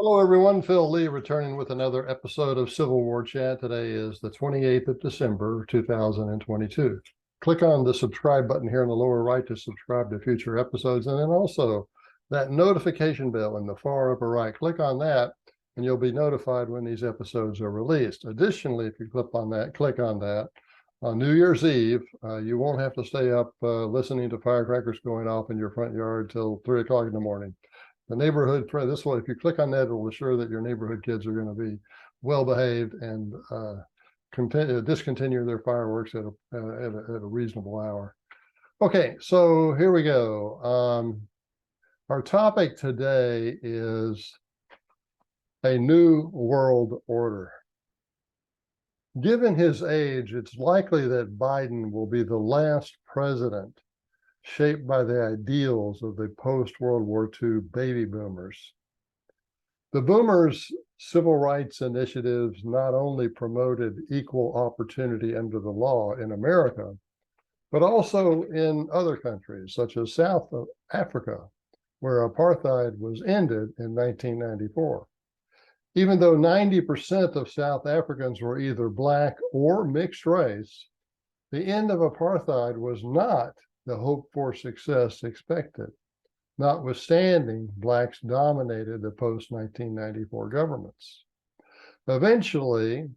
Hello, everyone. Phil Lee returning with another episode of Civil War Chat. Today is the 28th of December, 2022. Click on the subscribe button here in the lower right to subscribe to future episodes. And then also that notification bell in the far upper right. Click on that and you'll be notified when these episodes are released. Additionally, if you click on that, on New Year's Eve, you won't have to stay up listening to firecrackers going off in your front yard till 3 o'clock in the morning. The neighborhood, this way, if you click on that, it will assure that your neighborhood kids are going to be well behaved and discontinue their fireworks at a reasonable hour. Okay, so here we go. Our topic today is a new world order. Given his age, it's likely that Biden will be the last president shaped by the ideals of the post-World War II baby boomers. The boomers' civil rights initiatives not only promoted equal opportunity under the law in America, but also in other countries, such as South Africa, where apartheid was ended in 1994. Even though 90% of South Africans were either Black or mixed race, the end of apartheid was not the hope for success expected. Notwithstanding, Blacks dominated the post-1994 governments. Eventually,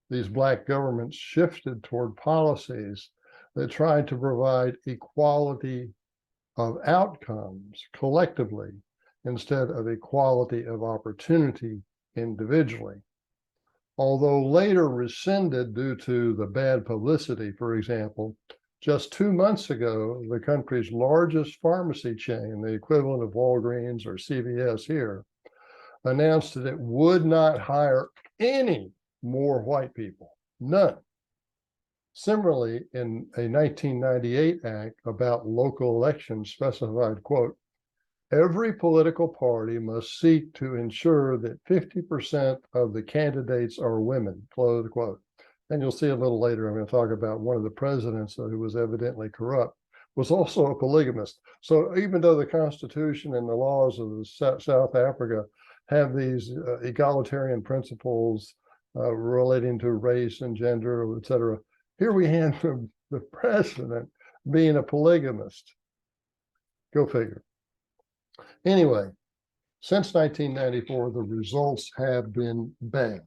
these Black governments shifted toward policies that tried to provide equality of outcomes collectively instead of equality of opportunity individually. Although later rescinded due to the bad publicity, for example, just 2 months ago, the country's largest pharmacy chain, the equivalent of Walgreens or CVS here, announced that it would not hire any more white people, none. Similarly, in a 1998 act about local elections specified, quote, every political party must seek to ensure that 50% of the candidates are women, close quote. And you'll see a little later, I'm going to talk about one of the presidents who was evidently corrupt, was also a polygamist. So even though the Constitution and the laws of South Africa have these egalitarian principles relating to race and gender, et cetera, here we have the president being a polygamist. Go figure. Anyway, since 1994, the results have been bad.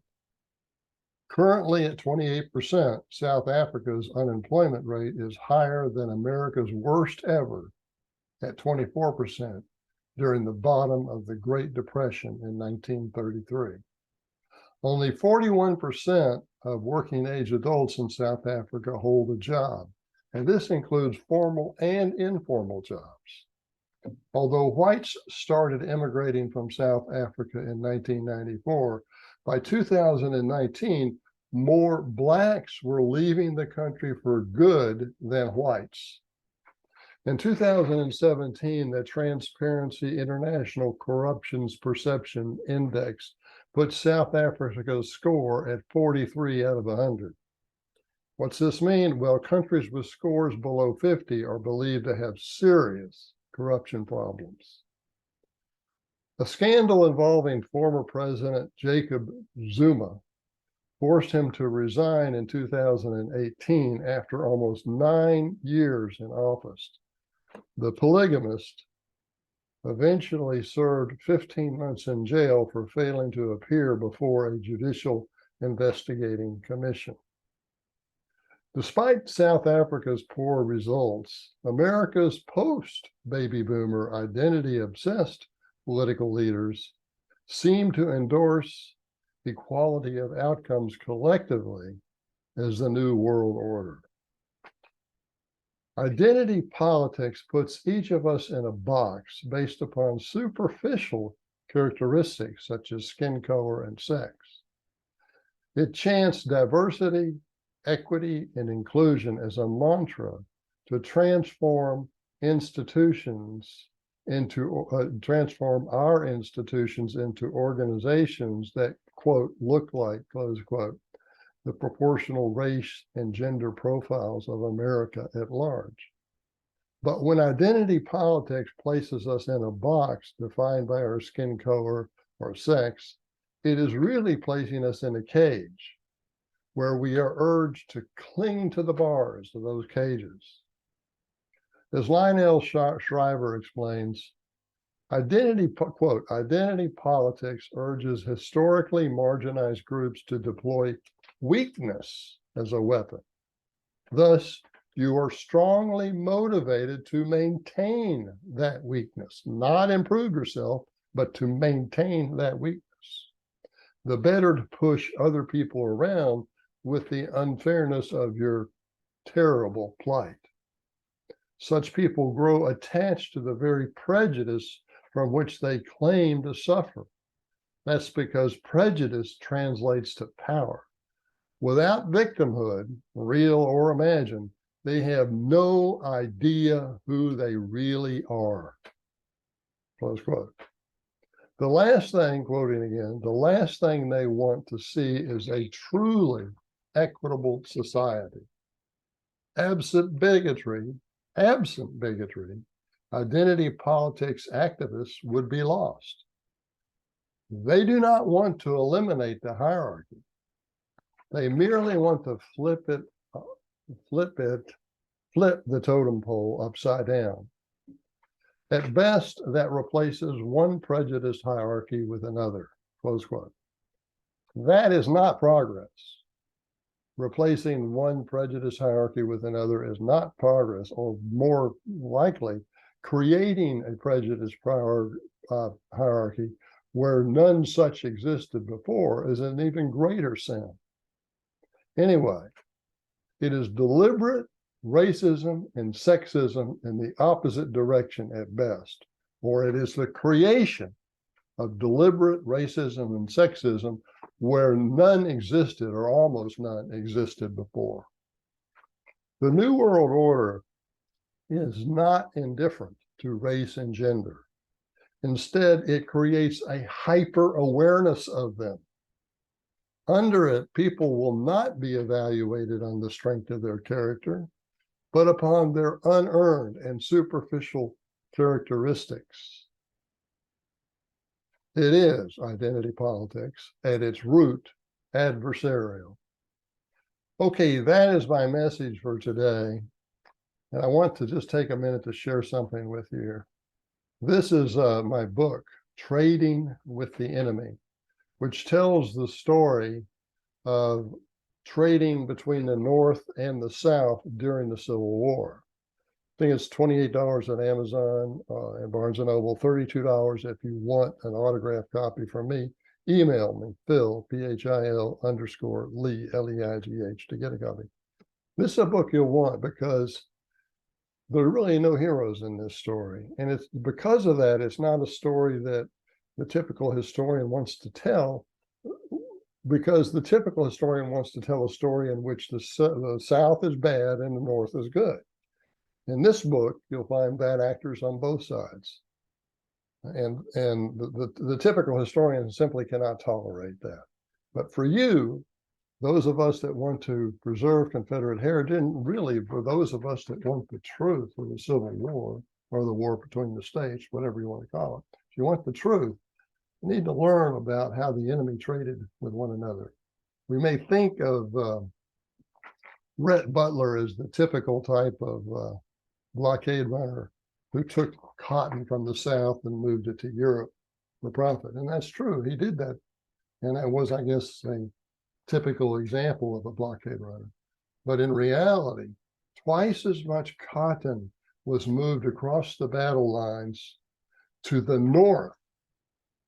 Currently at 28%, South Africa's unemployment rate is higher than America's worst ever at 24% during the bottom of the Great Depression in 1933. Only 41% of working age adults in South Africa hold a job, and this includes formal and informal jobs. Although whites started immigrating from South Africa in 1994, by 2019, more Blacks were leaving the country for good than whites. In 2017, the Transparency International Corruptions Perception Index put South Africa's score at 43 out of 100. What's this mean? Well, countries with scores below 50 are believed to have serious corruption problems. A scandal involving former President Jacob Zuma forced him to resign in 2018 after almost 9 years in office. The polygamist eventually served 15 months in jail for failing to appear before a judicial investigating commission. Despite South Africa's poor results, America's post-baby boomer identity-obsessed political leaders seem to endorse equality of outcomes collectively as the new world order. Identity politics puts each of us in a box based upon superficial characteristics such as skin color and sex. It chants diversity, equity, and inclusion as a mantra to transform institutions into transform our institutions into organizations that, quote, look like, close quote, the proportional race and gender profiles of America at large. But when identity politics places us in a box defined by our skin color or sex, it is really placing us in a cage where we are urged to cling to the bars of those cages. As Lionel Shriver explains, quote, identity politics urges historically marginalized groups to deploy weakness as a weapon. Thus, you are strongly motivated to maintain that weakness, not improve yourself, but to maintain that weakness. The better to push other people around with the unfairness of your terrible plight. Such people grow attached to the very prejudice from which they claim to suffer. That's because prejudice translates to power. Without victimhood, real or imagined, they have no idea who they really are. Close quote. The last thing, quoting again, the last thing they want to see is a truly equitable society. Absent bigotry, identity politics activists would be lost. They do not want to eliminate the hierarchy. They merely want to flip the totem pole upside down. At best, that replaces one prejudiced hierarchy with another, close quote. That is not progress. Replacing one prejudiced hierarchy with another is not progress, or more likely, creating a prejudiced hierarchy where none such existed before is an even greater sin. Anyway, it is deliberate racism and sexism in the opposite direction at best, or it is the creation of deliberate racism and sexism where none existed or almost none existed before. The New World Order is not indifferent to race and gender. Instead, it creates a hyper-awareness of them. Under it, people will not be evaluated on the strength of their character, but upon their unearned and superficial characteristics. It is identity politics, at its root, adversarial. Okay, that is my message for today. And I want to just take a minute to share something with you here. This is my book, Trading with the Enemy, which tells the story of trading between the North and the South during the Civil War. I think it's $28 at Amazon and Barnes & Noble, $32 if you want an autographed copy from me. Email me, Phil, PHIL_Lee, LEIGH, to get a copy. This is a book you'll want because there are really no heroes in this story. And it's because of that, it's not a story that the typical historian wants to tell, because the typical historian wants to tell a story in which the South is bad and the North is good. In this book, you'll find bad actors on both sides. And the typical historian simply cannot tolerate that. But for you, those of us that want to preserve Confederate heritage, and really for those of us that want the truth of the Civil War, or the war between the states, whatever you want to call it, if you want the truth, you need to learn about how the enemy traded with one another. We may think of Rhett Butler as the typical type of blockade runner who took cotton from the South and moved it to Europe for profit. And that's true. He did that. And that was, I guess, a typical example of a blockade runner. But in reality, twice as much cotton was moved across the battle lines to the North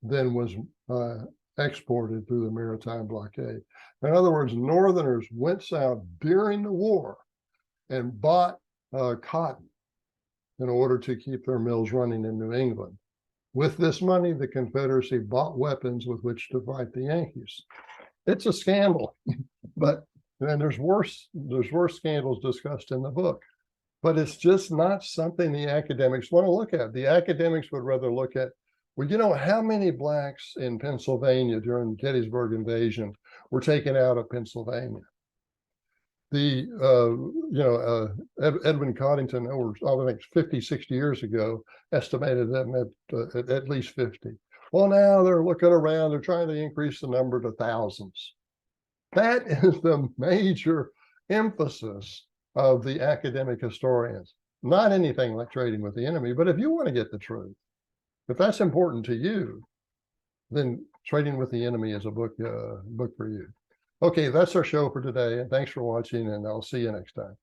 than was exported through the maritime blockade. In other words, Northerners went south during the war and bought cotton in order to keep their mills running in New England. With this money, the Confederacy bought weapons with which to fight the Yankees. It's a scandal, but and there's worse scandals discussed in the book. But it's just not something the academics want to look at. The academics would rather look at, well, you know, how many blacks in Pennsylvania during the Gettysburg invasion were taken out of Pennsylvania? Edwin Coddington, I think 50, 60 years ago, estimated them at least 50. Well, now they're looking around, they're trying to increase the number to thousands. That is the major emphasis of the academic historians. Not anything like trading with the enemy, but if you want to get the truth, if that's important to you, then Trading with the Enemy is a book for you. Okay, that's our show for today, and thanks for watching, and I'll see you next time.